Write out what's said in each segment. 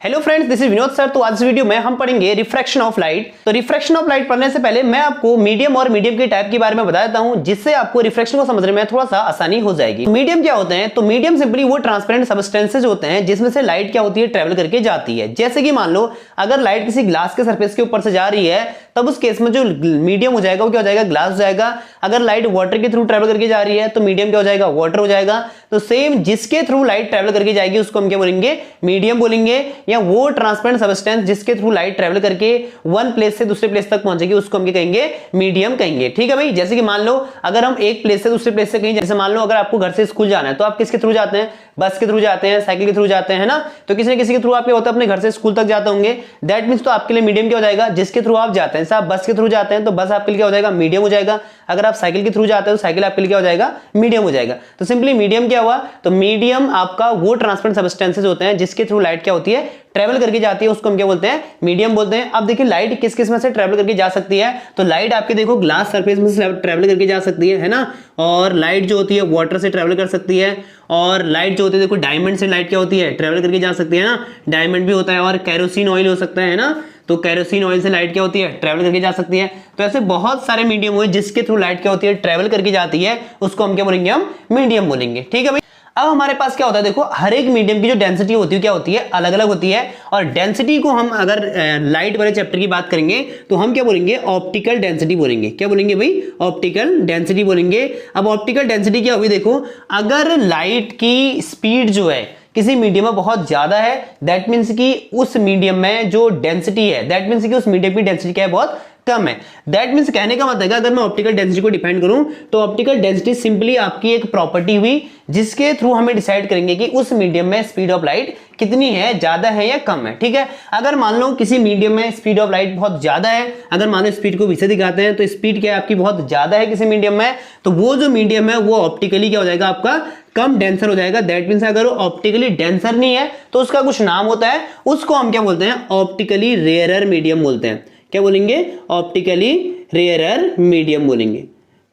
Hello friends, this is Vinod sir. तो आज इस वीडियो में हम पढ़ेंगे रिफ्रैक्शन ऑफ लाइट। तो रिफ्रैक्शन ऑफ लाइट पढ़ने से पहले मैं आपको मीडियम और मीडियम के टाइप के बारे में बता देता हूं, जिससे आपको रिफ्रैक्शन को समझने में थोड़ा सा आसानी हो जाएगी। मीडियम क्या होते हैं? तो मीडियम सिंपली वो ट्रांसपेरेंट सब्सटेंसेज होते हैं जिसमें से लाइट क्या होती है, ट्रेवल करके जाती है। जैसे कि मान लो अगर लाइट किसी ग्लास के सरफेस के ऊपर से जा रही है, तब उस केस में जो मीडियम हो जाएगा वो क्या हो जाएगा, ग्लास हो जाएगा। अगर लाइट वाटर के थ्रू ट्रेवल करके जा रही है तो मीडियम क्या हो जाएगा, वाटर हो जाएगा। तो सेम जिसके थ्रू लाइट ट्रेवल करके जाएगी उसको हम क्या बोलेंगे, मीडियम बोलेंगे। या वो ट्रांसपेरेंट सब्सटेंस जिसके थ्रू लाइट ट्रेवल करके वन प्लेस से दूसरे प्लेस तक पहुंचेगी उसको हम क्या कहेंगे, मीडियम कहेंगे। ठीक है भाई। जैसे कि मान लो अगर हम एक प्लेस से दूसरे प्लेस से कहीं, जैसे मान लो अगर आपको घर से स्कूल जाना है तो आप किसके थ्रू जाते हैं, बस के थ्रू जाते हैं, साइकिल के थ्रू जाते हैं, है ना। तो किसी न किसी के थ्रू आप क्या होता है, अपने घर से स्कूल तक जाते होंगे। दैट मींस तो आपके लिए मीडियम क्या हो जाएगा, जिसके थ्रू आप जाते हैं। जैसे आप बस के थ्रू जाते हैं तो बस आपके लिए क्या हो जाएगा, मीडियम हो जाएगा। अगर आप साइकिल के थ्रू जाते हैं तो साइकिल आपके लिए क्या हो जाएगा, मीडियम हो जाएगा। तो सिंपली मीडियम क्या हुआ, तो मीडियम आपका वो ट्रांसपेरेंट सब्सटेंसेज होते हैं जिसके थ्रू लाइट क्या होती है, ट्रेवल करके जाती है, उसको हम क्या बोलते हैं, मीडियम बोलते हैं। अब देखिए लाइट किस किस में से ट्रेवल करके जा सकती है। तो लाइट आपके देखो ग्लास सरफेस में से ट्रेवल करके जा सकती है ना। और लाइट जो होती है वाटर से ट्रेवल कर सकती है। और लाइट जो होती है देखो डायमंड से लाइट क्या होती है, ट्रेवल करके जा सकती है ना। डायमंड भी होता है और केरोसिन ऑयल हो सकता है ना। तो केरोसिन ऑयल से लाइट क्या होती है, ट्रेवल करके जा सकती है। तो ऐसे बहुत सारे मीडियम हुए जिसके थ्रू लाइट क्या होती है, ट्रेवल करके जाती है, उसको हम क्या बोलेंगे, हम मीडियम बोलेंगे। ठीक है भाई। अब हमारे पास क्या होता है, देखो हर एक मीडियम की जो डेंसिटी होती है क्या होती है, अलग अलग होती है। और डेंसिटी को हम अगर लाइट वाले चैप्टर की बात करेंगे तो हम क्या बोलेंगे, ऑप्टिकल डेंसिटी बोलेंगे। क्या बोलेंगे भाई, ऑप्टिकल डेंसिटी बोलेंगे। अब ऑप्टिकल डेंसिटी क्या होगी, देखो अगर लाइट की स्पीड जो है किसी मीडियम में बहुत ज्यादा है, दैट मीन्स कि उस मीडियम में जो डेंसिटी है, दैट मीन्स कि उस मीडियम की डेंसिटी क्या है, बहुत कम है। दैट मीन्स कहने का मतलब है अगर मैं ऑप्टिकल डेंसिटी को डिफाइन करूं तो ऑप्टिकल डेंसिटी सिंपली आपकी एक प्रॉपर्टी हुई जिसके थ्रू हमें डिसाइड करेंगे कि उस मीडियम में स्पीड ऑफ लाइट कितनी है, ज्यादा है या कम है। ठीक है। अगर मान लो किसी मीडियम में स्पीड ऑफ लाइट बहुत ज्यादा है, अगर मान लो स्पीड को विषय दिखाते हैं तो स्पीड क्या है आपकी, बहुत ज्यादा है किसी मीडियम में, तो वो जो मीडियम है वो ऑप्टिकली क्या हो जाएगा, आपका कम डेंसर हो जाएगा। दैट मीन्स अगर वो ऑप्टिकली डेंसर नहीं है तो उसका कुछ नाम होता है, उसको हम क्या बोलते हैं, ऑप्टिकली रेयरर मीडियम बोलते हैं। क्या बोलेंगे, ऑप्टिकली रेयरर मीडियम बोलेंगे,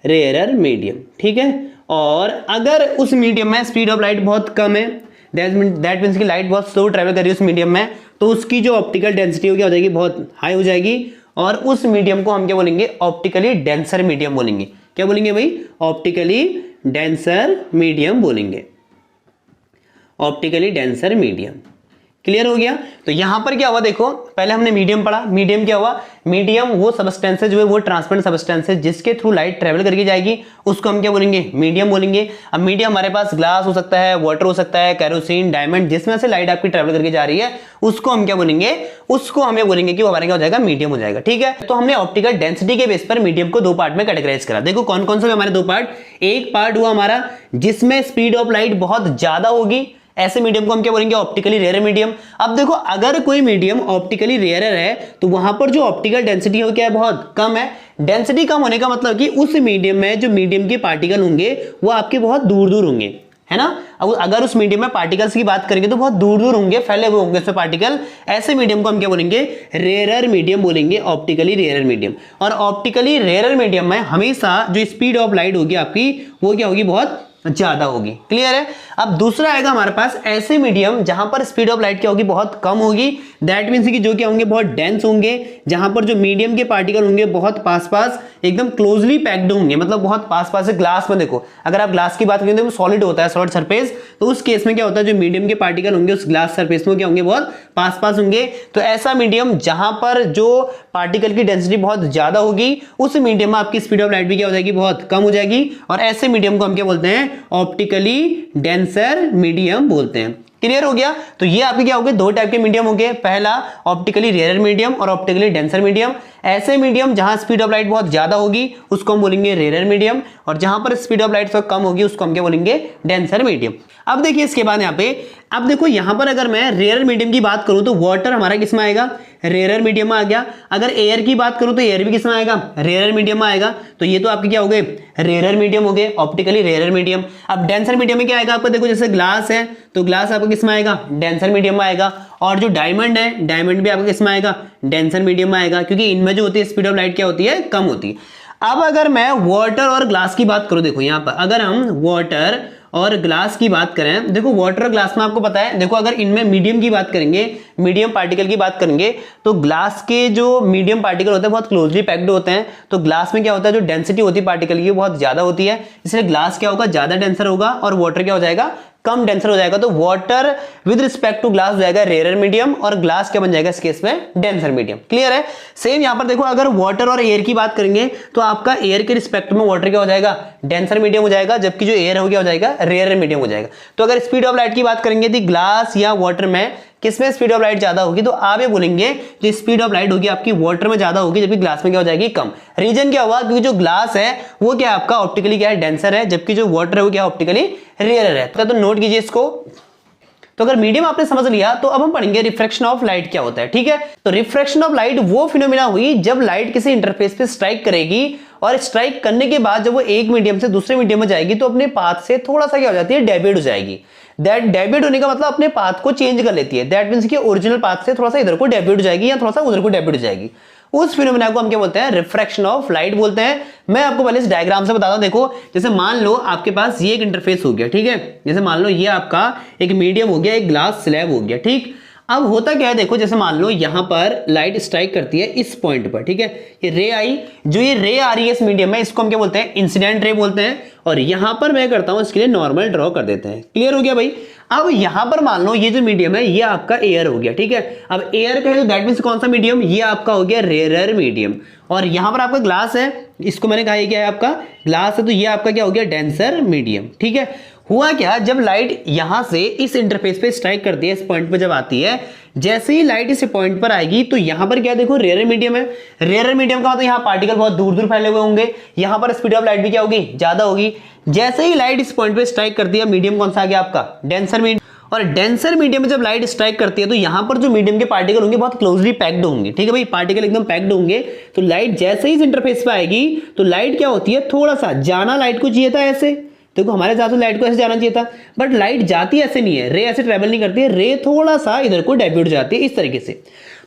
रेयरर मीडियम। ठीक है। और अगर उस मीडियम में स्पीड ऑफ लाइट बहुत कम है, दैट मीन्स की लाइट बहुत स्लो ट्रेवल कर रही है उस मीडियम में, तो उसकी जो ऑप्टिकल डेंसिटी होगी हो जाएगी, बहुत हाई हो जाएगी। और उस मीडियम को हम क्या बोलेंगे, ऑप्टिकली डेंसर मीडियम बोलेंगे। क्या बोलेंगे भाई, ऑप्टिकली डेंसर मीडियम बोलेंगे, ऑप्टिकली डेंसर मीडियम। क्लियर हो गया। तो यहां पर क्या हुआ, देखो पहले हमने मीडियम पढ़ा। मीडियम क्या हुआ, मीडियम वो सब्सटेंसेज जो है वो ट्रांसपेरेंट सब्सटेंसेज जिसके थ्रू लाइट ट्रेवल करके जाएगी उसको हम क्या बोलेंगे, मीडियम बोलेंगे। अब मीडियम हमारे पास ग्लास हो सकता है, वाटर हो सकता है, केरोसिन, डायमंड, जिसमें से लाइट आपकी ट्रेवल करके जा रही है उसको हम क्या बोलेंगे, उसको हमें बोलेंगे कि वो हमारे क्या हो जाएगा, मीडियम हो जाएगा। ठीक है। तो हमने ऑप्टिकल डेंसिटी के बेस पर मीडियम को दो पार्ट में कैटेगराइज करा। देखो कौन कौन से हमारे दो पार्ट। एक पार्ट हुआ हमारा जिसमें स्पीड ऑफ लाइट बहुत ज्यादा होगी, ऐसे मीडियम को हम क्या बोलेंगे, ऑप्टिकली रेयर मीडियम। अब देखो अगर कोई मीडियम ऑप्टिकली रेयर है तो वहां पर जो ऑप्टिकल डेंसिटी है क्या है, बहुत कम है। डेंसिटी कम होने का मतलब कि उस मीडियम में जो मीडियम के पार्टिकल होंगे वो आपके बहुत दूर दूर होंगे, है ना। अब अगर उस मीडियम में पार्टिकल्स की बात करेंगे तो बहुत दूर दूर होंगे, फैले हुए होंगे उसमें पार्टिकल। ऐसे मीडियम को हम क्या बोलेंगे, रेयरर मीडियम बोलेंगे, ऑप्टिकली रेयरर मीडियम। और ऑप्टिकली रेयरर मीडियम में हमेशा जो स्पीड ऑफ लाइट होगी आपकी वो क्या होगी, बहुत ज्यादा होगी। क्लियर है। अब दूसरा आएगा हमारे पास ऐसे मीडियम जहां पर स्पीड ऑफ लाइट क्या होगी, बहुत कम होगी। दैट मीन्स कि जो क्या होंगे, बहुत डेंस होंगे, जहां पर जो मीडियम के पार्टिकल होंगे बहुत पास पास एकदम क्लोजली पैक्ड होंगे, मतलब बहुत पास पास से। ग्लास में देखो अगर आप ग्लास की बात करें तो सॉलिड होता है, सॉलिड सरफेस, तो उस केस में क्या होता है, जो मीडियम के पार्टिकल होंगे उस ग्लास सरफेस में क्या होंगे, बहुत पास पास होंगे। तो ऐसा मीडियम जहां पर जो पार्टिकल की डेंसिटी बहुत ज्यादा होगी उस मीडियम में आपकी स्पीड ऑफ लाइट भी क्या हो जाएगी, बहुत कम हो जाएगी। और ऐसे मीडियम को हम क्या बोलते हैं, ऑप्टिकली डेंसर मीडियम बोलते हैं। क्लियर हो गया। तो ये आपके क्या हो गए, दो टाइप के मीडियम हो गए। पहला ऑप्टिकली रेयर मीडियम और ऑप्टिकली डेंसर मीडियम। ऐसे मीडियम जहां स्पीड ऑफ लाइट बहुत ज्यादा होगी उसको हम बोलेंगे रेयर मीडियम, और जहां पर स्पीड ऑफ लाइट कम होगी उसको हम क्या बोलेंगे, डेंसर मीडियम। अब देखिए इसके बाद यहाँ पे, अब देखो यहां पर अगर मैं रेयर मीडियम की बात करूं तो वाटर हमारा किसमें आएगा, रेयर मीडियम में आ गया। अगर एयर की बात करूं तो एयर भी किसमें आएगा, रेयर मीडियम में आएगा। तो ये तो आपके क्या हो गए, रेयर मीडियम हो गए, ऑप्टिकली रेयर मीडियम। अब डेंसर मीडियम में क्या आएगा आपको, देखो जैसे ग्लास है तो ग्लास आपको किसमें आएगा, डेंसर मीडियम में आएगा। और जो डायमंड है, डायमंड भी आपको किसमें आएगा, डेंसर मीडियम में आएगा, क्योंकि इनमें जो होती है स्पीड ऑफ लाइट क्या होती है, कम होती है। अब अगर मैं वाटर और ग्लास की बात करूं, देखो यहां पर अगर हम वाटर और ग्लास की बात करें, देखो वाटर और ग्लास में आपको पता है, देखो अगर इनमें मीडियम की बात करेंगे, मीडियम पार्टिकल की बात करेंगे, तो ग्लास के जो मीडियम पार्टिकल होते हैं बहुत क्लोजली पैक्ड होते हैं। तो ग्लास में क्या होता है, जो डेंसिटी होती है पार्टिकल की बहुत ज्यादा होती है, इसलिए ग्लास क्या होगा, ज्यादा डेंसर होगा, और वाटर क्या हो जाएगा, कम डेंसर हो जाएगा। तो water with respect to glass हो जाएगा रेयर मीडियम, और ग्लास क्या बन जाएगा इस केस में, डेंसर मीडियम। क्लियर है। सेम यहां पर देखो, अगर वाटर और एयर की बात करेंगे तो आपका एयर के रिस्पेक्ट में वाटर क्या हो जाएगा, डेंसर मीडियम हो जाएगा, जबकि जो एयर हो गया हो जाएगा रेयर मीडियम हो जाएगा। तो अगर स्पीड ऑफ लाइट की बात करेंगे तो ग्लास या वाटर में किसमें स्पीड ऑफ लाइट ज्यादा होगी, तो आप ये बोलेंगे जो स्पीड ऑफ लाइट होगी आपकी वाटर में ज्यादा होगी, जबकि ग्लास में क्या हो जाएगी, कम। रीजन क्या हुआ, क्योंकि जो ग्लास है वो क्या आपका ऑप्टिकली क्या है, डेंसर है, जबकि जो वाटर है वो क्या ऑप्टिकली रेयर है। तो नोट कीजिए इसको। तो अगर मीडियम आपने समझ लिया तो अब हम पढ़ेंगे रिफ्रैक्शन ऑफ लाइट क्या होता है। ठीक है, तो रिफ्रैक्शन ऑफ लाइट वो फिनोमिना हुई जब लाइट किसी इंटरफेस पे स्ट्राइक करेगी, और स्ट्राइक करने के बाद जब वो एक मीडियम से दूसरे मीडियम में जाएगी तो अपने पाथ से थोड़ा सा क्या हो जाती है, डेविएट हो जाएगी। दैट डेविएट होने का मतलब अपने पाथ को चेंज कर लेती है। दैट मींस कि ओरिजिनल पाथ से थोड़ा सा इधर को डेविएट हो जाएगी या थोड़ा सा उधर को डेविएट हो जाएगी। उस फिनोमेना को हम क्या बोलते हैं, रिफ्रैक्शन ऑफ लाइट बोलते हैं। मैं आपको पहले इस डायग्राम से बताता हूं। देखो, जैसे मान लो आपके पास ये एक इंटरफेस हो गया, ठीक है, जैसे मान लो ये आपका एक मीडियम हो गया, एक ग्लास स्लैब हो गया। ठीक, अब होता क्या है, देखो जैसे मान लो यहां पर लाइट स्ट्राइक करती है इस पॉइंट पर, ठीक है, ये रे आई, जो ये रे आ रही है इस मीडियम में, इसको हम क्या बोलते हैं, इंसिडेंट रे बोलते हैं। और यहां पर मैं करता हूं इसके लिए नॉर्मल ड्रॉ कर देते हैं। क्लियर हो गया भाई। अब यहां पर मान लो ये जो मीडियम है ये आपका एयर हो गया, ठीक है। अब एयर का है तो दैट मींस कौन सा मीडियम, ये आपका हो गया रेयर मीडियम। और यहां पर आपका ग्लास है, इसको मैंने कहा ये क्या है, आपका ग्लास है, तो ये आपका क्या हो गया, डेंसर मीडियम। ठीक है, हुआ क्या, जब लाइट यहां से इस इंटरफेस पे स्ट्राइक करती है, इस पॉइंट पे जब आती है, जैसे ही लाइट इस पॉइंट पर आएगी तो यहां पर क्या देखो, रेयर मीडियम है। रेयर मीडियम का मतलब यहां पार्टिकल बहुत दूर दूर फैले हुए होंगे, यहां पर स्पीड ऑफ लाइट भी क्या होगी, ज्यादा होगी। जैसे ही लाइट इस पॉइंट पे स्ट्राइक करती है, मीडियम कौन सा आ गया आपका, डेंसर मीडियम। और डेंसर मीडियम में जब लाइट स्ट्राइक करती है तो यहां पर जो मीडियम के पार्टिकल होंगे बहुत क्लोजली पैक्ड होंगे। ठीक है भाई, पार्टिकल एकदम पैक्ड होंगे। तो लाइट जैसे ही इस इंटरफेस पे आएगी तो लाइट क्या होती है, थोड़ा सा जाना लाइट को चाहिए था ऐसे, देखो हमारे साथ तो लाइट को ऐसे जाना चाहिए था, बट लाइट जाती ऐसे नहीं है, रे ऐसे ट्रेवल नहीं करती है, रे थोड़ा सा इधर को डेविएट जाती है इस तरीके से।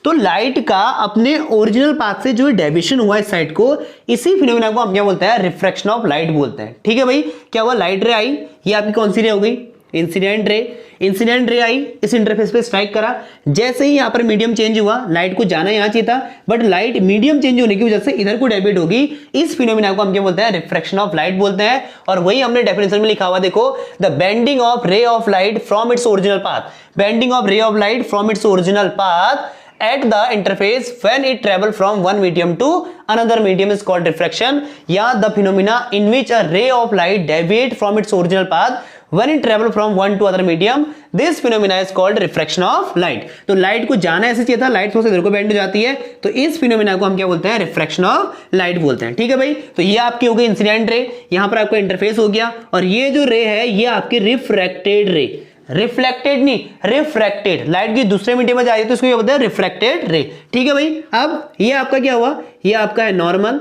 तो लाइट का अपने ओरिजिनल पाथ से जो डेविएशन हुआ इस साइड को, इसी फिनोमेना को हम क्या बोलते हैं, रिफ्रैक्शन ऑफ लाइट बोलते हैं। ठीक है भाई, क्या हुआ, लाइट रे आई, ये आपकी कौन सी रे हो गई, इंसिडेंट रे। इंसिडेंट रे आई, इस इंटरफेस पे स्ट्राइक करा, जैसे ही यहां पर मीडियम चेंज हुआ, लाइट को जाना यहां चाहिए था, बट लाइट मीडियम चेंज होने की वजह से इधर को डेविएट होगी। इस फिनोमेना को हम क्या बोलते हैं, रिफ्रैक्शन ऑफ लाइट बोलते हैं। और वही हमने डेफिनेशन में लिखा हुआ, देखो, the bending of ray of light from its original path, bending of ray of light from its original path at the interface when it travel from one medium to another medium is called refraction, या the phenomena in which a ray of light deviate from its original path when it travel from one to other medium, this phenomena is called refraction of light। तो light को जाना ऐसे चाहिए था, light थोड़ा सा इधर को बेंड हो जाती है, तो इस फिनोमेना को हम क्या बोलते हैं, रिफ्रैक्शन ऑफ लाइट बोलते हैं। ठीक है भाई, तो ये आपकी हो गई इंसिडेंट रे, यहां पर आपका इंटरफेस हो गया, और ये जो रे है ये आपकी रिफ्रैक्टेड रे, रिफ्लेक्टेड नहीं, रिफ्रैक्टेड, लाइट की दूसरे मीडियम में जा रही है तो इसको क्या बोलते हैं, रिफ्रैक्टेड रे। ठीक है भाई, अब ये आपका क्या हुआ, ये आपका है नॉर्मल।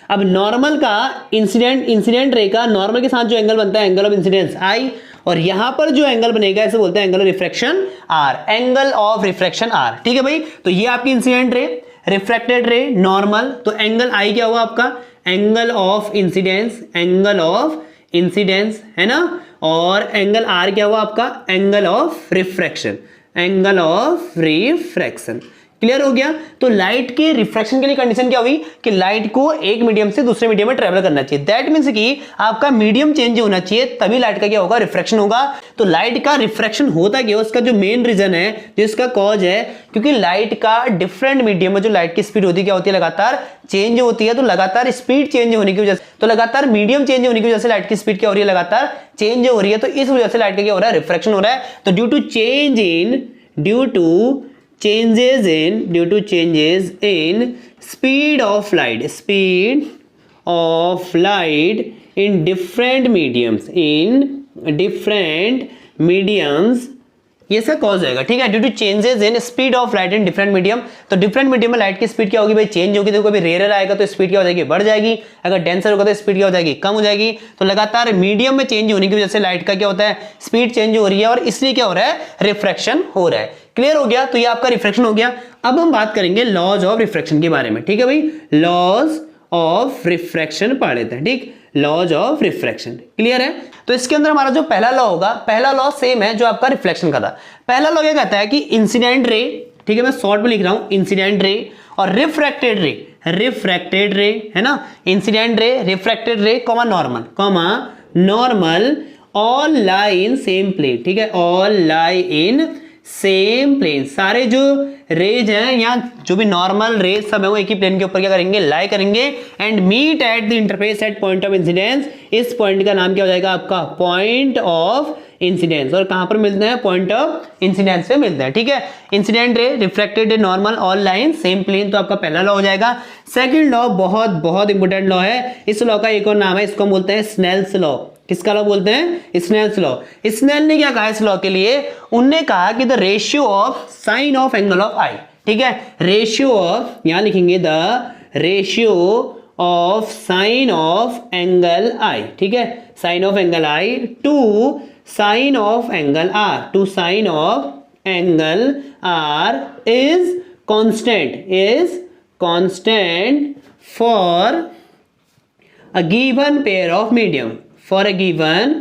अब नॉर्मल का इंसिडेंट रे का नॉर्मल के साथ जो एंगल बनता है, एंगल ऑफ इंसिडेंस आई, और यहां पर जो एंगल बनेगा इसे बोलते हैं angle of refraction R, angle of refraction R. ठीक है भाई, तो ये आपकी incident ray, refracted ray, normal, तो एंगल आई क्या हुआ आपका, angle of incidence, angle of incidence है ना, और एंगल आर क्या हुआ आपका, angle of refraction, angle of refraction. Clear हो गया। तो लाइट के रिफ्रैक्शन के लिए कंडीशन क्या हुई कि लाइट को एक मीडियम से दूसरे मीडियम में ट्रेवल करना चाहिए। दैट मींस कि आपका मीडियम चेंज होना चाहिए, तभी लाइट का क्या होगा, रिफ्रैक्शन होगा। तो लाइट का रिफ्रैक्शन होता क्या, उसका जो मेन रीजन है, जो इसका कॉज है, क्योंकि लाइट का डिफरेंट मीडियम में जो लाइट की स्पीड होती है क्या होती है, लगातार चेंज होती है। तो लगातार स्पीड चेंज होने की वजह से, तो लगातार मीडियम चेंज होने की वजह से लाइट की स्पीड क्या हो रही है, लगातार चेंज हो रही है। तो इस वजह से लाइट का क्या हो रहा है, रिफ्रैक्शन हो रहा है। तो due to changes in speed of light in different mediums, ये इसका कॉज होगा। ठीक है, due to changes in speed of light in different medium. तो डिफरेंट मीडियम में लाइट की स्पीड क्या होगी भाई, चेंज होगी। तो कभी रेयर आएगा तो स्पीड क्या हो जाएगी, बढ़ जाएगी। अगर डेंसर होगा तो स्पीड क्या हो जाएगी, कम हो जाएगी। तो लगातार मीडियम में चेंज होने की वजह से लाइट का क्या होता है, स्पीड चेंज हो रही है, और इसलिए क्या हो रहा है, रिफ्रैक्शन हो रहा है। क्लियर हो गया। तो ये आपका रिफ्रैक्शन हो गया। अब हम बात करेंगे लॉज ऑफ रिफ्रैक्शन के बारे में। ठीक है भाई, लॉज ऑफ रिफ्रैक्शन पढ़ लेते हैं। ठीक, लॉज ऑफ रिफ्रैक्शन। क्लियर है? तो इसके अंदर हमारा जो पहला लॉ होगा, पहला लॉ सेम है जो आपका रिफ्लेक्शन का था। पहला लॉ क्या कहता है कि इंसिडेंट रे, ठीक है, मैं शॉर्ट में लिख रहा हूं, इंसिडेंट रे और रिफ्रैक्टेड रे, रिफ्रैक्टेड रे है ना, incident ray, refracted ray, normal, all lie in same plane. ठीक है, all lie in same plane. सारे जो रेज हैं या जो भी नॉर्मल रेज सब है वो एक ही प्लेन के ऊपर क्या करेंगे, लाई करेंगे and meet at the interface at point of incidence. इस पॉइंट का नाम क्या हो जाएगा आपका, पॉइंट ऑफ इंसिडेंस। और कहां पर मिलते हैं, पॉइंट ऑफ इंसिडेंस पे मिलते हैं। ठीक है, incident ray, reflected ray, normal, all line same plane, तो आपका पहला लॉ हो जाएगा। सेकंड लॉ बहुत बहुत इंपॉर्टेंट लॉ है, इस लॉ का एक और नाम है, इसको हम बोलते हैं स्नेल्स लॉ। किसका लॉ बोलते हैं, स्नेल्स लॉ। स्नेल ने क्या कहा इस लॉ के लिए, उनने कहा कि the ratio of sine of angle of i, ठीक है, रेशियो ऑफ, यहां लिखेंगे the ratio of sine of angle i, ठीक है, sine of angle i to sine of angle r, to sine of angle r is constant for a given pair of medium, for a given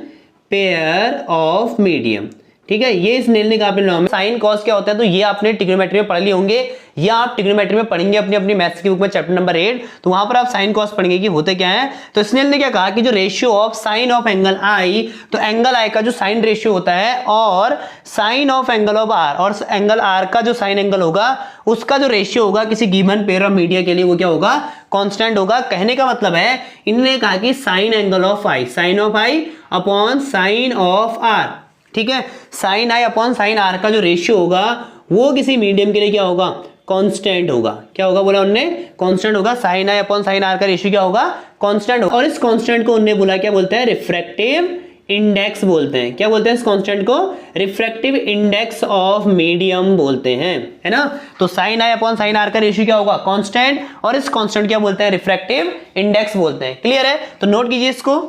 pair of medium। ठीक है, ये snail ने कहा अपने law में। Sine cos क्या होता है तो ये आपने ट्रिग्नोमेट्री में पढ़ लिए होंगे, या आप ट्रिग्नोमेट्री में पढ़ेंगे अपनी अपनी मैथ्स की बुक में चैप्टर नंबर 8, तो वहां पर आप साइन कॉस पढ़ेंगे कि होते क्या है। तो स्नेल ने क्या कहा कि जो ratio of sine of angle i, तो एंगल आई का जो साइन रेशियो होता है और sine of angle of R, और एंगल आर का जो साइन एंगल होगा उसका जो रेशियो होगा किसी गिवन पेयर ऑफ मीडिया के लिए वो क्या होगा, कांस्टेंट होगा। कहने का मतलब है इन्होंने कहा कि sine angle of I, sine of I upon sine of R, ठीक है, sine I upon sine R का जो रेशियो होगा वो किसी मीडियम के लिए क्या होगा, कांस्टेंट होगा। क्या होगा बोला उन्होंने, कांस्टेंट होगा। Sine I upon sine R का रेशियो क्या होगा, कांस्टेंट होगा। और इस कांस्टेंट को उन्होंने बोला क्या बोलते हैं, रिफ्रैक्टिव इंडेक्स बोलते हैं। क्या बोलते हैं इस कांस्टेंट को, रिफ्रैक्टिव इंडेक्स ऑफ मीडियम बोलते हैं, है ना। तो sine I upon sine R का रेशियो क्या होगा, कांस्टेंट, और इस कांस्टेंट क्या बोलते हैं, रिफ्रैक्टिव इंडेक्स बोलते हैं। क्लियर है, तो नोट कीजिए इसको।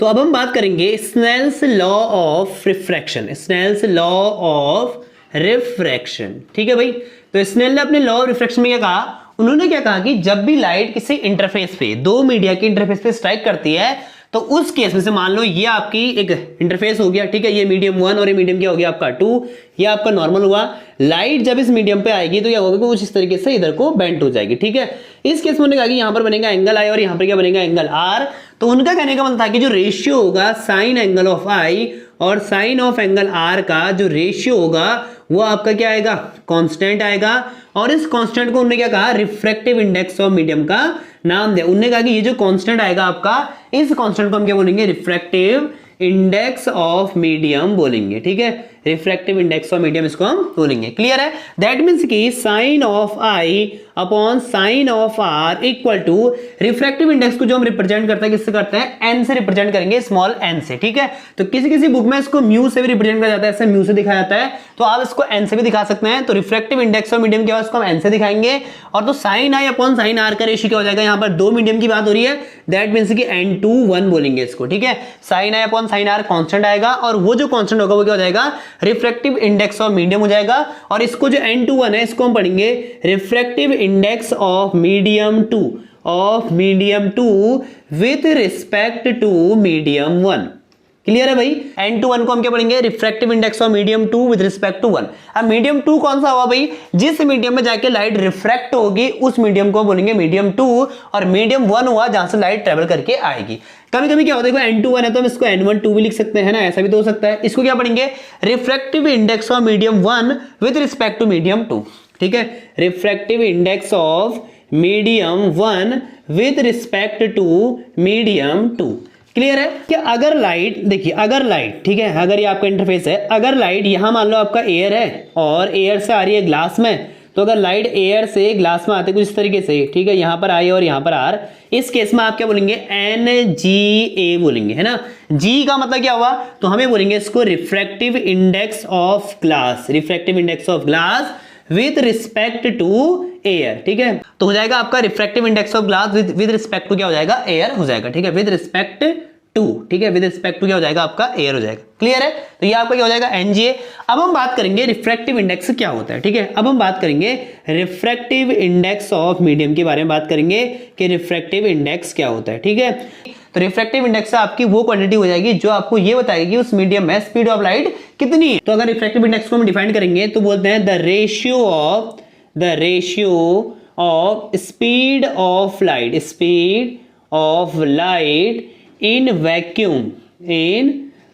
तो अब हम बात करेंगे Snell's law of refraction, Snell's law of refraction. ठीक है भाई, तो स्नेल ने अपने लॉ ऑफ रिफ्रैक्शन में क्या कहा, उन्होंने क्या कहा कि जब भी लाइट किसी इंटरफेस पे, दो मीडिया के इंटरफेस पे स्ट्राइक करती है, तो उस केस में से मान लो ये आपकी एक इंटरफेस हो गया, ठीक है, ये मीडियम 1 और ये मीडियम क्या हो गया आपका 2, ये आपका नॉर्मल हुआ। लाइट जब इस मीडियम पे आएगी तो क्या होगा कि कुछ इस तरीके से इधर को बेंट हो जाएगी। ठीक है, इस केस में उन्होंने कहा कि यहां पर बनेगा एंगल आई और यहां पर क्या बनेगा, एंगल आर। तो उनका कहने का मतलब था कि जो रेशियो होगा साइन एंगल ऑफ आई और साइन ऑफ एंगल आर का जो रेशियो होगा वो आपका क्या आएगा, कांस्टेंट आएगा। और इस कांस्टेंट को उन्होंने क्या कहा, रिफ्रैक्टिव इंडेक्स ऑफ मीडियम का नाम दिया। उन्होंने कहा कि ये जो कांस्टेंट आएगा आपका, इस कांस्टेंट को हम क्या बोलेंगे, रिफ्रैक्टिव इंडेक्स ऑफ मीडियम बोलेंगे। ठीक है, रिफ्रैक्टिव इंडेक्स ऑफ मीडियम इसको हम बोलेंगे। क्लियर है, दैट मींस कि sine of I upon sine of R equal to refractive index को जो हम रिप्रेजेंट करते हैं किससे करते हैं, एन से रिप्रेजेंट करेंगे, स्मॉल एन से। ठीक है, तो किसी किसी बुक में इसको म्यू से भी रिप्रेजेंट किया जाता है, ऐसे म्यू से दिखाया जाता है, तो आप इसको एन से भी दिखा सकते हैं। तो रिफ्रैक्टिव इंडेक्स ऑफ मीडियम क्या है, इसको हम एन से दिखाएंगे। और तो sine I upon sine R का रेशियो क्या हो जाएगा, यहाँ पर दो मीडियम की बात हो रही है, दैट मींस कि n2 1 बोलेंगे इसको। ठीक है, sine I upon sine R constant आएगा और वो जो कांस्टेंट होगा वो क्या हो जाएगा, रिफ्रैक्टिव इंडेक्स ऑफ मीडियम हो जाएगा। और इसको जो n2 1 है इसको हम पढ़ेंगे refractive index of medium 2 with respect to medium 1। Clear है भाई, n2 1 को हम क्या पढ़ेंगे, refractive index of medium 2 with respect to 1। अब मीडियम 2 कौन सा हुआ भाई, जिस मीडियम में जाके लाइट रिफ्रैक्ट होगी उस मीडियम को बोलेंगे मीडियम 2, और मीडियम 1 हुआ जहां से लाइट ट्रेवल करके आएगी। कभी कभी क्या होता है, देखो n2 1 है तो हम इसको n1 2 भी लिख सकते हैं ना, ऐसा भी तो हो सकता है। इसको क्या पढ़ेंगे, refractive index of medium 1 with respect to medium 2। ठीक है, refractive index of medium 1 with respect to medium 2। Clear है कि अगर लाइट, देखिए अगर लाइट, ठीक है, अगर ये आपका इंटरफेस है, अगर लाइट यहां मान लो आपका एयर है और एयर से आ रही है ग्लास में, तो अगर लाइट एयर से ग्लास में आते कुछ इस तरीके से, ठीक है, यहां पर आई और यहां पर आर, इस केस में आप क्या बोलेंगे, NGA बोलेंगे, है ना। G का मतलब क्या हुआ, तो हमें बोलेंगे इसको refractive index of glass, refractive index of glass with respect to air. ठीक है, तो हो जाएगा आपका refractive index of glass with respect to क्या हो जाएगा, एयर हो जाएगा। ठीक है, विद रिस्पेक्ट टू, ठीक है, विद रिस्पेक्ट टू क्या हो जाएगा आपका, एयर हो जाएगा। क्लियर है, तो ये आपका क्या हो जाएगा, NGA। अब हम बात करेंगे रिफ्रैक्टिव इंडेक्स क्या होता है। ठीक है, अब हम बात करेंगे रिफ्रैक्टिव इंडेक्स ऑफ मीडियम के बारे में बात करेंगे कि रिफ्रैक्टिव इंडेक्स क्या होता है। ठीक है, तो रिफ्रैक्टिव इंडेक्स आपकी वो क्वांटिटी हो जाएगी जो आपको ये बताएगी कि उस मीडियम में स्पीड ऑफ लाइट कितनी है। तो अगर रिफ्रैक्टिव इंडेक्स को हम डिफाइन करेंगे तो बोलते हैं the ratio of speed of light in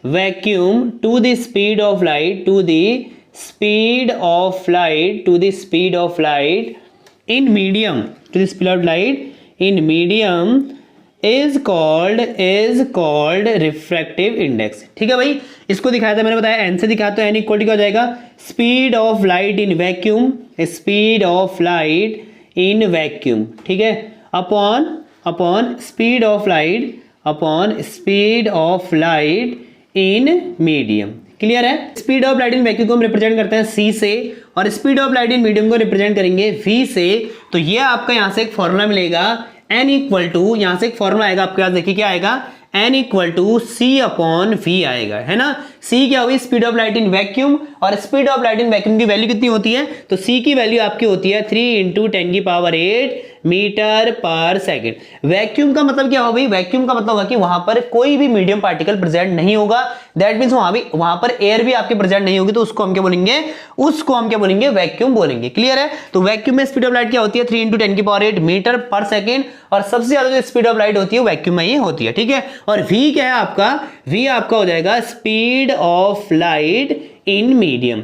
vacuum to the speed of light in medium is called refractive index. ठीक है भाई, इसको दिखाया था मैंने, बताया एन से दिखाया तो एन इक्वल टू क्या हो जाएगा, speed of light in vacuum, ठीक है, upon speed of light in medium. Clear है। Speed of light in vacuum को हम रिप्रेजेंट करते हैं सी से और speed of light in medium को रिप्रेजेंट करेंगे वी से। तो ये आपका यहां से एक फॉर्मूला मिलेगा n इक्वल टू, यहां से एक फॉर्मूला आएगा आपके पास, देखिए क्या आएगा, n equal to C upon v आएगा, है ना। c क्या होगी, speed of light in vacuum, और speed of light in vacuum की वैल्यू कितनी होती है, तो c की वैल्यू आपकी होती है 3 × 10⁸ मीटर पर सेकेंड। वैक्यूम का मतलब क्या होगा भाई, वैक्यूम का मतलब होगा कि वहां पर कोई भी मीडियम पार्टिकल प्रेजेंट नहीं होगा, दैट मींस वहां पर एयर भी आपके प्रेजेंट नहीं होगी, तो उसको हम क्या बोलेंगे, वैक्यूम बोलेंगे। क्लियर है। तो वैक्यूम में स्पीड ऑफ लाइट क्या होती है, 3 × 10⁸ मीटर पर सेकेंड, और सबसे ज्यादा जो स्पीड ऑफ लाइट होती है वैक्यूम में ही होती है। ठीक है। और v क्या है आपका, v आपका हो जाएगा speed of light in medium,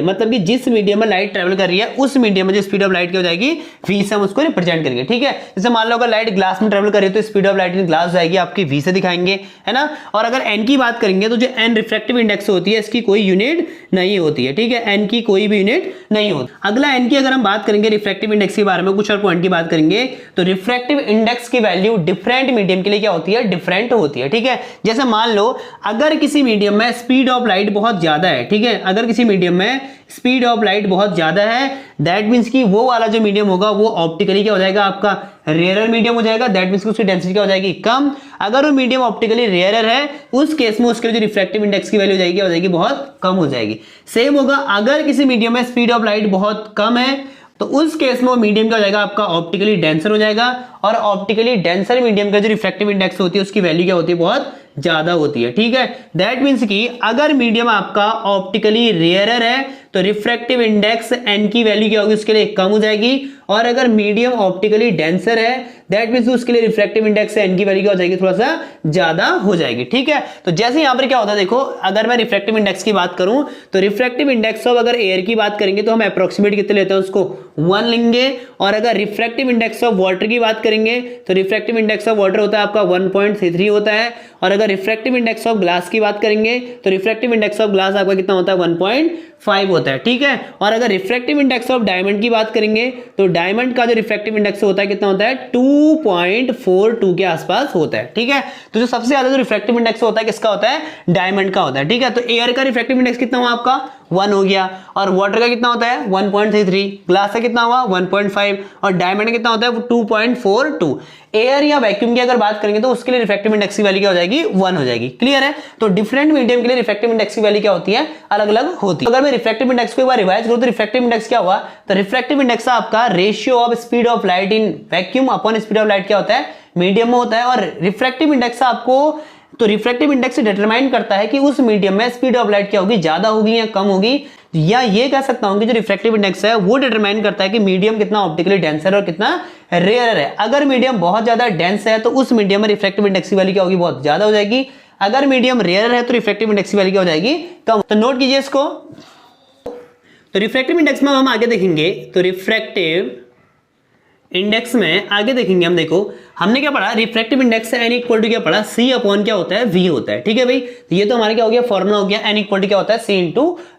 मतलब कि जिस मीडियम में लाइट ट्रेवल कर रही है उस मीडियम में जो स्पीड ऑफ लाइट क्या हो जाएगी, v से हम उसको रिप्रेजेंट करेंगे। ठीक है। जैसे मान लो अगर लाइट ग्लास में ट्रेवल कर रही है तो speed of light in glass जाएगी आपकी v से दिखाएंगे, है ना। और अगर n की बात करेंगे तो जो n रिफ्रैक्टिव इंडेक्स होती है इसकी कोई यूनिट नहीं होती है। ठीक है, n की कोई भी यूनिट नहीं होती। अगला n की अगर हम बात करेंगे रिफ्रैक्टिव इंडेक्स के बारे में, कुछ और पॉइंट की बात करेंगे, तो रिफ्रैक्टिव इंडेक्स की वैल्यू डिफरेंट मीडियम के लिए क्या होती है, डिफरेंट होती है। ठीक है। जैसे मान लो अगर किसी मीडियम में स्पीड ऑफ लाइट बहुत ज्यादा है, ठीक है, अगर किसी मीडियम में स्पीड ऑफ लाइट बहुत ज्यादा है, दैट मींस कि वो वाला जो मीडियम होगा वो ऑप्टिकली क्या हो जाएगा, आपका रेयरर मीडियम हो जाएगा, दैट मींस कि उसकी डेंसिटी क्या हो जाएगी, कम। अगर वो मीडियम ऑप्टिकली रेयरर है उस केस में उसके लिए जो रिफ्रैक्टिव इंडेक्स की वैल्यू हो जाएगी बहुत कम हो जाएगी। सेम होगा अगर किसी मीडियम में स्पीड ऑफ लाइट बहुत कम है तो उस केस में वो मीडियम क्या हो जाएगा, आपका ऑप्टिकली डेंसर हो जाएगा, और ऑप्टिकली डेंसर मीडियम का जो रिफ्रैक्टिव इंडेक्स होती है उसकी वैल्यू क्या होती है, बहुत ज्यादा होती है। ठीक है। दैट मींस कि अगर मीडियम आपका ऑप्टिकली रेयरर है तो रिफ्रैक्टिव इंडेक्स n की वैल्यू क्या होगी, उसके लिए कम हो जाएगी, और अगर मीडियम ऑप्टिकली डेंसर है दैट मींस उसके लिए रिफ्रैक्टिव इंडेक्स n की वैल्यू क्या हो जाएगी, थोड़ा सा ज्यादा हो जाएगी। ठीक है। तो जैसे यहां पर क्या होता है, देखो अगर मैं रिफ्रैक्टिव इंडेक्स की बात करूं तो रिफ्रैक्टिव इंडेक्स ऑफ अगर एयर की बात करेंगे तो हम अप्रोक्सीमेट कितने लेते हैं, उसको 1 लेंगे, और अगर रिफ्रैक्टिव इंडेक्स ऑफ वाटर की बात करेंगे तो रिफ्रैक्टिव इंडेक्स ऑफ वाटर होता है आपका 1.33 होता है, और अगर रिफ्रैक्टिव इंडेक्स ऑफ ग्लास की बात करेंगे तो रिफ्रैक्टिव इंडेक्स ऑफ ग्लास आपका कितना होता है, 1.5 होता है। ठीक है। और अगर रिफ्रैक्टिव इंडेक्स ऑफ डायमंड की बात करेंगे तो डायमंड का जो रिफ्रैक्टिव इंडेक्स होता है कितना होता है, 2.42 के आसपास होता है। ठीक है। तो जो सबसे ज्यादा जो रिफ्रैक्टिव इंडेक्स होता है किसका होता है, डायमंड का होता है। ठीक है। तो एयर का रिफ्रैक्टिव इंडेक्स कितना हुआ आपका, 1 हो गया, और वाटर का कितना होता है 1.33, ग्लास का कितना हुआ 1.5, और डायमंड का कितना होता है 2.42। एयर या वैक्यूम की अगर बात करेंगे तो उसके लिए रिफ्रैक्टिव इंडेक्स की वैल्यू क्या हो जाएगी, 1 हो जाएगी। क्लियर है। तो डिफरेंट मीडियम के लिए रिफ्रैक्टिव इंडेक्स की वैल्यू क्या होती है, अलग अलग होती है। अगर मैं रिफ्रैक्टिव इंडेक्स को एक बार रिवाइज करूं तो रिफ्रैक्टिव इंडेक्स क्या हुआ, तो रिफ्रैक्टिव इंडेक्स आपका ratio of speed of light in vacuum upon speed of light क्या होता है, मीडियम में होता है, और रिफ्रैक्टिव इंडेक्स आपको, तो रिफ्रैक्टिव इंडेक्स डिटरमाइन करता है कि उस मीडियम में स्पीड ऑफ लाइट क्या होगी, ज्यादा होगी या कम होगी, या ये कह सकता हूं कि जो रिफ्रैक्टिव इंडेक्स है वो डिटरमाइन करता है कि मीडियम कितना ऑप्टिकली डेंसर है और कितना रेयर है। अगर मीडियम बहुत ज्यादा डेंस है तो उस मीडियम में रिफ्रैक्टिव इंडेक्स की वैल्यू क्या होगी, बहुत ज्यादा हो जाएगी। अगर मीडियम रेयर है तो रिफ्रैक्टिव इंडेक्स की वैल्यू क्या हो जाएगी, कम। तो नोट कीजिए इसको। तो रिफ्रैक्टिव इंडेक्स में हम आगे देखेंगे, तो रिफ्रैक्टिव इंडेक्स में आगे देखेंगे हम, देखो हमने क्या पढ़ा, refractive index n equal to क्या पढ़ा, c अपॉन क्या होता है, v होता है। ठीक है भाई। तो ये तो हमारा क्या हो गया, फॉर्मूला हो गया, n इक्वल टू क्या होता है,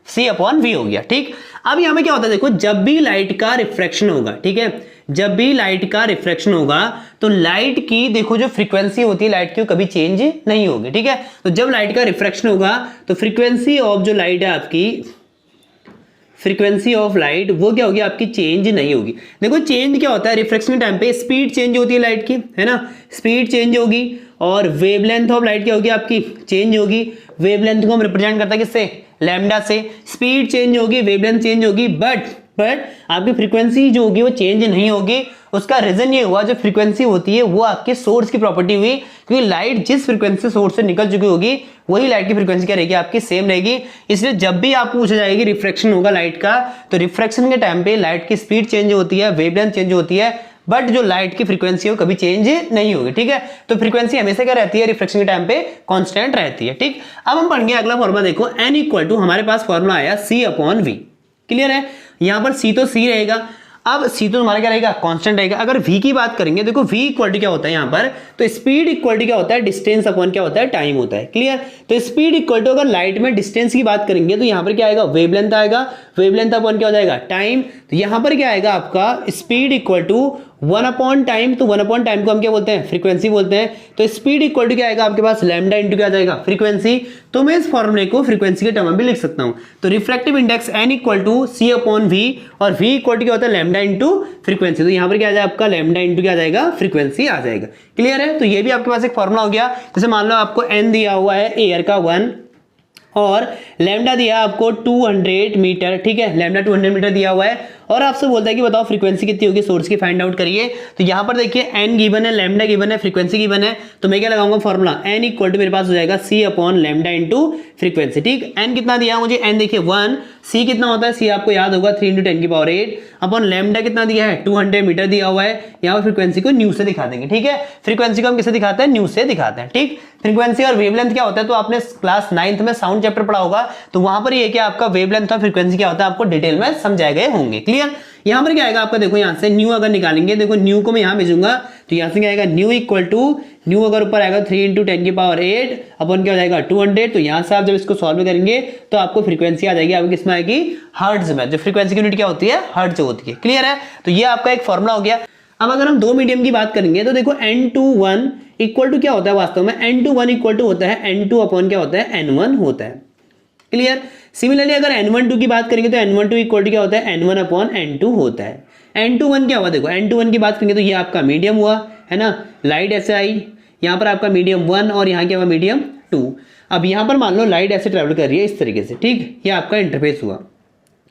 c अपॉन v हो गया। ठीक। अब यहां में क्या होता है, देखो जब भी लाइट का रिफ्रैक्शन होगा, ठीक है, जब भी लाइट का रिफ्रैक्शन होगा तो लाइट की देखो जो फ्रीक्वेंसी होती है लाइट की कभी चेंज नहीं होगी। ठीक है। तो जब लाइट का रिफ्रैक्शन होगा तो फ्रीक्वेंसी ऑफ जो लाइट है आपकी, फ्रीक्वेंसी ऑफ लाइट वो क्या होगी आपकी, चेंज नहीं होगी। देखो चेंज क्या होता है, रिफ्रैक्शन के टाइम पे स्पीड चेंज होती है लाइट की, है ना, स्पीड चेंज होगी, और वेवलेंथ ऑफ लाइट क्या होगी आपकी, चेंज होगी। वेवलेंथ को हम रिप्रेजेंट करते हैं किससे, लैम्डा से। स्पीड चेंज होगी, वेवलेंथ चेंज होगी, बट बट आपकी फ्रीक्वेंसी जो होगी वो चेंज नहीं होगी। उसका रीजन ये हुआ, जो फ्रीक्वेंसी होती है वो आपके सोर्स की प्रॉपर्टी हुई, क्योंकि लाइट जिस फ्रीक्वेंसी सोर्स से निकल चुकी होगी वही लाइट की फ्रीक्वेंसी क्या रहेगी, आपकी सेम रहेगी। इसलिए जब भी आपको पूछा जाएगा कि रिफ्रैक्शन होगा लाइट का, तो रिफ्रैक्शन के टाइम पे लाइट की स्पीड चेंज होती है, वेवलेंथ चेंज होती है, बट जो लाइट की फ्रीक्वेंसी है वो कभी चेंज नहीं होगी। ठीक है, तो फ्रीक्वेंसी हमेशा क्या रहती है, रिफ्रैक्शन के टाइम पे कांस्टेंट रहती है। ठीक, अब हम पढ़ेंगे अगला फॉर्मूला। देखो n इक्वल टू, हमारे पास फॉर्मूला आया c अपॉन v। क्लियर है, यहां पर c तो c रहेगा। अब c तो हमारा क्या रहेगा, कांस्टेंट रहेगा। अगर v की बात करेंगे, देखो v इक्वलिटी क्या होता है यहाँ पर, तो स्पीड इक्वलिटी क्या होता है, डिस्टेंस अपॉन क्या होता है, टाइम होता है। क्लियर, तो स्पीड इक्वल टू, अगर लाइट में डिस्टेंस की बात करेंगे तो यहाँ पर क्या आएगा, वेवलेंथ आएगा, वेवलेंथ अपॉन क्या हो जाएगा, टाइम। तो यहाँ पर क्या आएगा आपका speed equal to 1 upon time. तो 1 अपॉन टाइम को हम क्या बोलते हैं, फ्रीक्वेंसी बोलते हैं। तो स्पीड इक्वल टू क्या आएगा आपके पास, लैम्डा इंटू क्या आ जाएगा, फ्रीक्वेंसी। तो मैं इस फॉर्मूले को फ्रीक्वेंसी के टर्म में भी लिख सकता हूं। तो refractive index n equal to c upon v, और v इक्वल टू क्या होता है, लैम्डा इंटू फ्रीक्वेंसी। तो यहाँ पर क्या आ जाएगा आपका, लैम्डा इंटू क्या आ जाएगा, फ्रीक्वेंसी आ जाएगा। क्लियर है, तो ये भी आपके पास एक फॉर्मूला हो गया। जैसे मान लो आपको n दिया हुआ है एयर का 1 और लैम्डा दिया आपको 200 मीटर। ठीक है, लैम्डा 200 मीटर दिया हुआ है और आपसे बोलता है कि बताओ फ्रीक्वेंसी कितनी होगी, सोर्स की फाइंड आउट करिए। तो यहाँ पर देखिए n गिवन है, लैम्डा गिवन है, फ्रीक्वेंसी गिवन है। तो मैं क्या लगाऊंगा फॉर्मूला, n इक्वल टू मेरे पास हो जाएगा c upon lambda into frequency. ठीक, n कितना दिया मुझे, n देखिए 1, c कितना होता है, c आपको याद होगा 3 × 10⁸ अपॉन लैम्डा कितना दिया है, 200 मीटर दिया हुआ है। यहाँ पर फ्रीक्वेंसी को न्यू से दिखा देंगे। ठीक है, फ्रीक्वेंसी को हम किसे दिखाते हैं, न्यू से दिखाते हैं। ठीक, फ्रीक्वेंसी और वेवलेंथ क्या होता है, तो आपने क्लास 9th में साउंड चैप्टर पढ़ा होगा, तो वहां पर ये कि आपका वेवलेंथ और फ्रीक्वेंसी क्या होता है आपको डिटेल में समझाए गए होंगे। क्लियर, यहां पर क्या आएगा आपका, देखो यहां से न्यू अगर निकालेंगे, देखो न्यू को मैं यहां भेजूंगा, तो यहां से क्या आएगा, न्यू इक्वल टू, न्यू अगर ऊपर आएगा 3 × 10⁸ अपन क्या हो जाएगा 200। तो यहां से आप जब इसको सॉल्व करेंगे तो आपको फ्रीक्वेंसी आ जाएगी, आपकी किसमें आएगी, हर्ट्ज में। जो फ्रीक्वेंसी की यूनिट क्या होती है, हर्ट्ज होती है। क्लियर है, तो ये आपका एक फॉर्मूला हो गया। अब अगर हम दो मीडियम की बात करेंगे तो देखो n2 इक्वल टू क्या होता है, वास्तव में n2 इक्वल टू होता है n2 अपॉन क्या होता है, n1 होता है। क्लियर, सिमिलरली अगर n12 की बात करेंगे तो n12 इक्वल टू क्या होता है, n1 अपॉन n2 होता है। n21 क्या हुआ, देखो n21 की बात करेंगे तो ये आपका मीडियम हुआ है ना, लाइट ऐसे आई, यहाँ पर आपका मीडियम 1 और यहाँ क्या हुआ, मीडियम 2। अब यहाँ पर मान लो लाइट ऐसे ट्रेवल कर रही है इस तरीके से। ठीक, ये आपका इंटरफेस हुआ।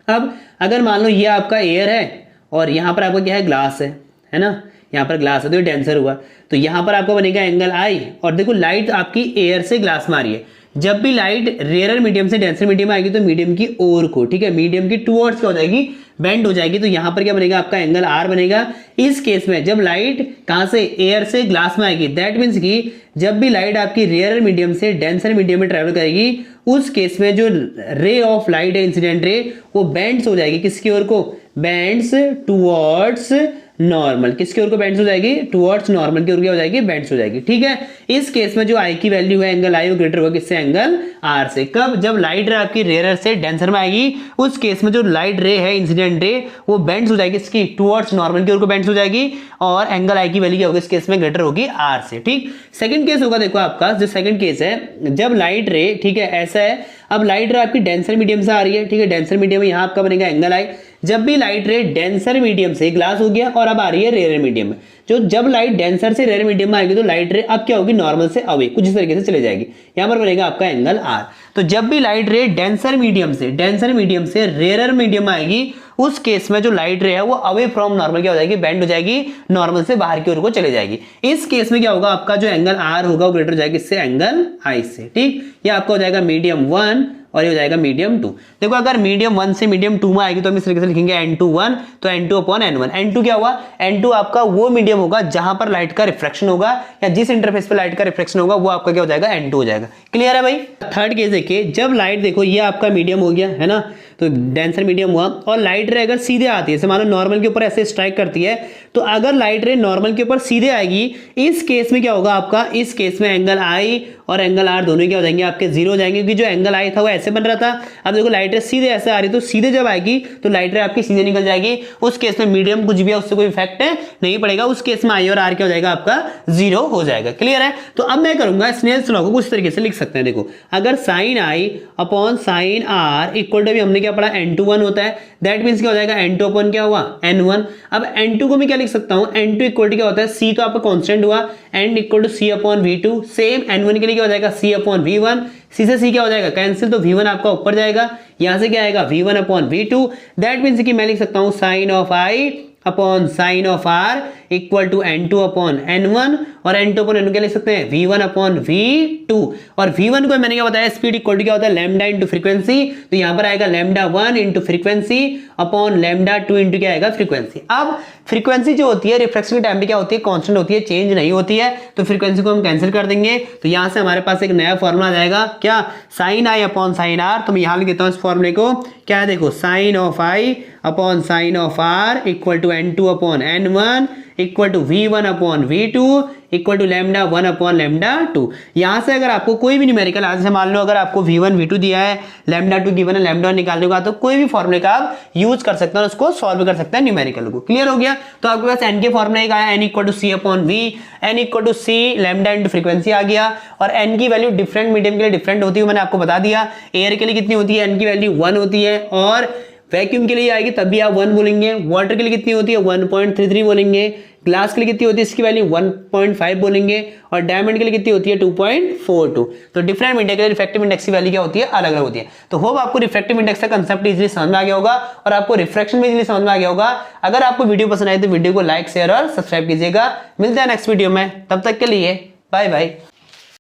अब अगर मान लो ये आपका एयर है और यहाँ पर आपका क्या है, ग्लास है ना, यहाँ पर ग्लास है तो ये डेंसर हुआ। तो यहाँ पर आपका बनेगा एंगल आई, और देखो लाइट आपकी एयर से ग्लास में आ रही है। जब भी लाइट रेयर मीडियम से डेंसर मीडियम में आएगी तो मीडियम की ओर को, ठीक है, मीडियम की टुवर्ड्स क्या हो जाएगी, बेंड हो जाएगी। तो यहाँ पर क्या बनेगा आपका एंगल आर बनेगा। इस केस में जब लाइट कहाँ से, एयर से ग्लास में आएगी, दैट मीन्स कि जब भी लाइट आपकी रेयर मीडियम से डेंसर मीडियम में ट्रेवल करेगी, उस केस में जो रे ऑफ लाइट है, इंसिडेंट रे, वो बेंड्स हो जाएगी किसकी ओर को, बेंड्स टुवर्ड्स नॉर्मल। किसकी ओर को बेंड्स हो जाएगी, टुवर्ड्स नॉर्मल की ओर क्या हो जाएगी, बेंड्स हो जाएगी। ठीक है, इस केस में जो आई की वैल्यू है एंगल आई वो ग्रेटर होगा किससे, एंगल आर से। कब, जब लाइट रे आपकी रेयर से डेंसर में आएगी, उस केस में जो लाइट रे है, इंसिडेंट रे, वो बेंड्स हो जाएगी इसकी टुवर्ड्स नॉर्मल की ओर को बेंड्स हो जाएगी, और एंगल आई की वैल्यू क्या होगी इस केस में, ग्रेटर होगी आर से। ठीक, सेकंड केस होगा, देखो आपका जो सेकंड केस है, जब लाइट रे, ठीक है, ऐसा है, अब लाइट रे आपकी डेंसर मीडियम से आ रही है। ठीक है, डेंसर मीडियम में यहाँ आपका बनेगा एंगल आई। जब भी लाइट रे डेंसर मीडियम से, ग्लास हो गया, और अब आ रही है रेयर मीडियम में, जो जब लाइट डेंसर से रेयर मीडियम में आएगी तो लाइट रे अब क्या होगी, नॉर्मल से अवे कुछ इस तरीके से चले जाएगी। यहाँ पर बनेगा आपका एंगल आर। तो जब भी लाइट रे डेंसर मीडियम से रेयर मीडियम में आएगी, उस केस में जो लाइट रे है वो अवे फ्रॉम नॉर्मल क्या हो जाएगी, बेंड हो जाएगी, नॉर्मल से बाहर की ओर को चले जाएगी। इस केस में क्या होगा, आपका जो एंगल आर होगा वो ग्रेटर हो जाएगा इससे, एंगल आई से। ठीक, ये आपका हो जाएगा मीडियम 1 और ये हो जाएगा मीडियम 2। देखो अगर मीडियम 1 से मीडियम 2 में आएगी तो हम इस तरीके से लिखेंगे n21, तो n2 अपॉन n1। n2 क्या हुआ, n2 आपका वो मीडियम होगा जहां पर लाइट का रिफ्लेक्शन होगा, या जिस इंटरफेस पे लाइट का रिफ्लेक्शन होगा वो आपका क्या हो जाएगा, n2 हो जाएगा। क्लियर है भाई। थर्ड केस देखिए, जब लाइट, देखो ये आपका मीडियम हो गया है ना, तो डेंसर मीडियम हुआ, और लाइट रे अगर सीधे आती है, मान लो नॉर्मल के ऊपर ऐसे स्ट्राइक करती है, तो अगर लाइट रे नॉर्मल के ऊपर सीधे आएगी, इस केस में क्या होगा आपका, इस केस में एंगल आई और एंगल आर दोनों क्या हो जाएंगे, आपके जीरो हो जाएंगे, क्योंकि जो एंगल आई था वो ऐसे बन रहा था। अब देखो लाइट रे सीधे ऐसे आ रही, तो सीधे जब आएगी तो लाइट रे आपकी सीधे निकल जाएगी। उस केस में मीडियम कुछ भी है उससे कोई इफेक्ट नहीं पड़ेगा। उस केस में आई और आर क्या हो जाएगा, आपका जीरो हो जाएगा। क्लियर है। तो अब मैं करूंगा स्नेल्स लॉ को कुछ तरीके से लिख सकते हैं। देखो अगर sine I upon sine R equal to, अभी हमने क्या पढ़ा, n2 1 होता है, दैट मीन्स क्या हो जाएगा, n2 अपॉन क्या हुआ, n1। अब n2 को मैं क्या लिख सकता हूं, n2 इक्वल टू क्या होता है, c तो आपका कांस्टेंट हुआ, n equal to c upon v2। Same n1 के लिए क्या हो जाएगा, c अपॉन v1। सी से सी क्या हो जाएगा कैंसिल, तो V1 आपका ऊपर जाएगा, यहां से क्या आएगा V1 upon V2। That means कि मैं लिख सकता हूं sine of I upon sine of R equal to N2 upon N1, और N2 अपॉन N2 क्या लिख सकते हैं V1 अपॉन V2। और V1 को मैंने क्या बताया स्पीड इक्वल टू क्या होता है लैम्डा इंटू फ्रीक्वेंसी, तो यहां पर आएगा lambda 1 into frequency upon lambda 2 into क्या आएगा फ्रीक्वेंसी। अब फ्रीक्वेंसी जो होती है रिफ्लेक्शन के टाइम पे क्या होती है कांस्टेंट होती है, चेंज नहीं होती है, तो फ्रीक्वेंसी को हम कैंसिल कर देंगे। तो यहां से हमारे पास एक नया फॉर्मूला आ जाएगा क्या sine I upon sine R। तो मैं यहां लिख देता हूं इस फॉर्मूले को, क्या है देखो sine of I upon sine of R equal to N2 upon N1 equal to V1 upon V2 equal to lambda 1 upon lambda 2। यहां से अगर आपको कोई भी न्यूमेरिकल आज से मान लो अगर आपको V1 V2 दिया है, लैम्डा 2 गिवन है, लैम्डा 1 निकालने का, तो कोई भी फॉर्मूले का आप यूज कर सकते हैं और उसको सॉल्व कर सकते हैं न्यूमेरिकल को। क्लियर हो गया। तो आपके पास n के फॉर्मूले का है n equal to C upon V, n equal to C lambda into frequency आ गया, और n की वैल्यू डिफरेंट मीडियम के लिए डिफरेंट होती है, मैंने आपको बता दिया। एयर के लिए कितनी होती है n की वैल्यू 1 होती है, और वैक्यूम के लिए आएगी तब भी आप 1 बोलेंगे। वाटर के लिए कितनी होती है 1.33 बोलेंगे। ग्लास के लिए कितनी होती है इसकी वैल्यू 1.5 बोलेंगे, और डायमंड के लिए कितनी होती है 2.42। तो डिफरेंट इंडेक्स के लिए रिफ्रैक्टिव इंडेक्स की वैल्यू क्या होती है अलग अलग होती है। तो होप आपको रिफ्रैक्टिव इंडेक्स का कंसेप्ट इजीली समझ में आ गया होगा और आपको रिफ्रैक्शन भी इजीली समझ में आ गया होगा। अगर आपको वीडियो पसंद आए तो वीडियो को लाइक शेयर और सब्सक्राइब कीजिएगा। मिलते हैं नेक्स्ट वीडियो में, तब तक के लिए बाय बाय।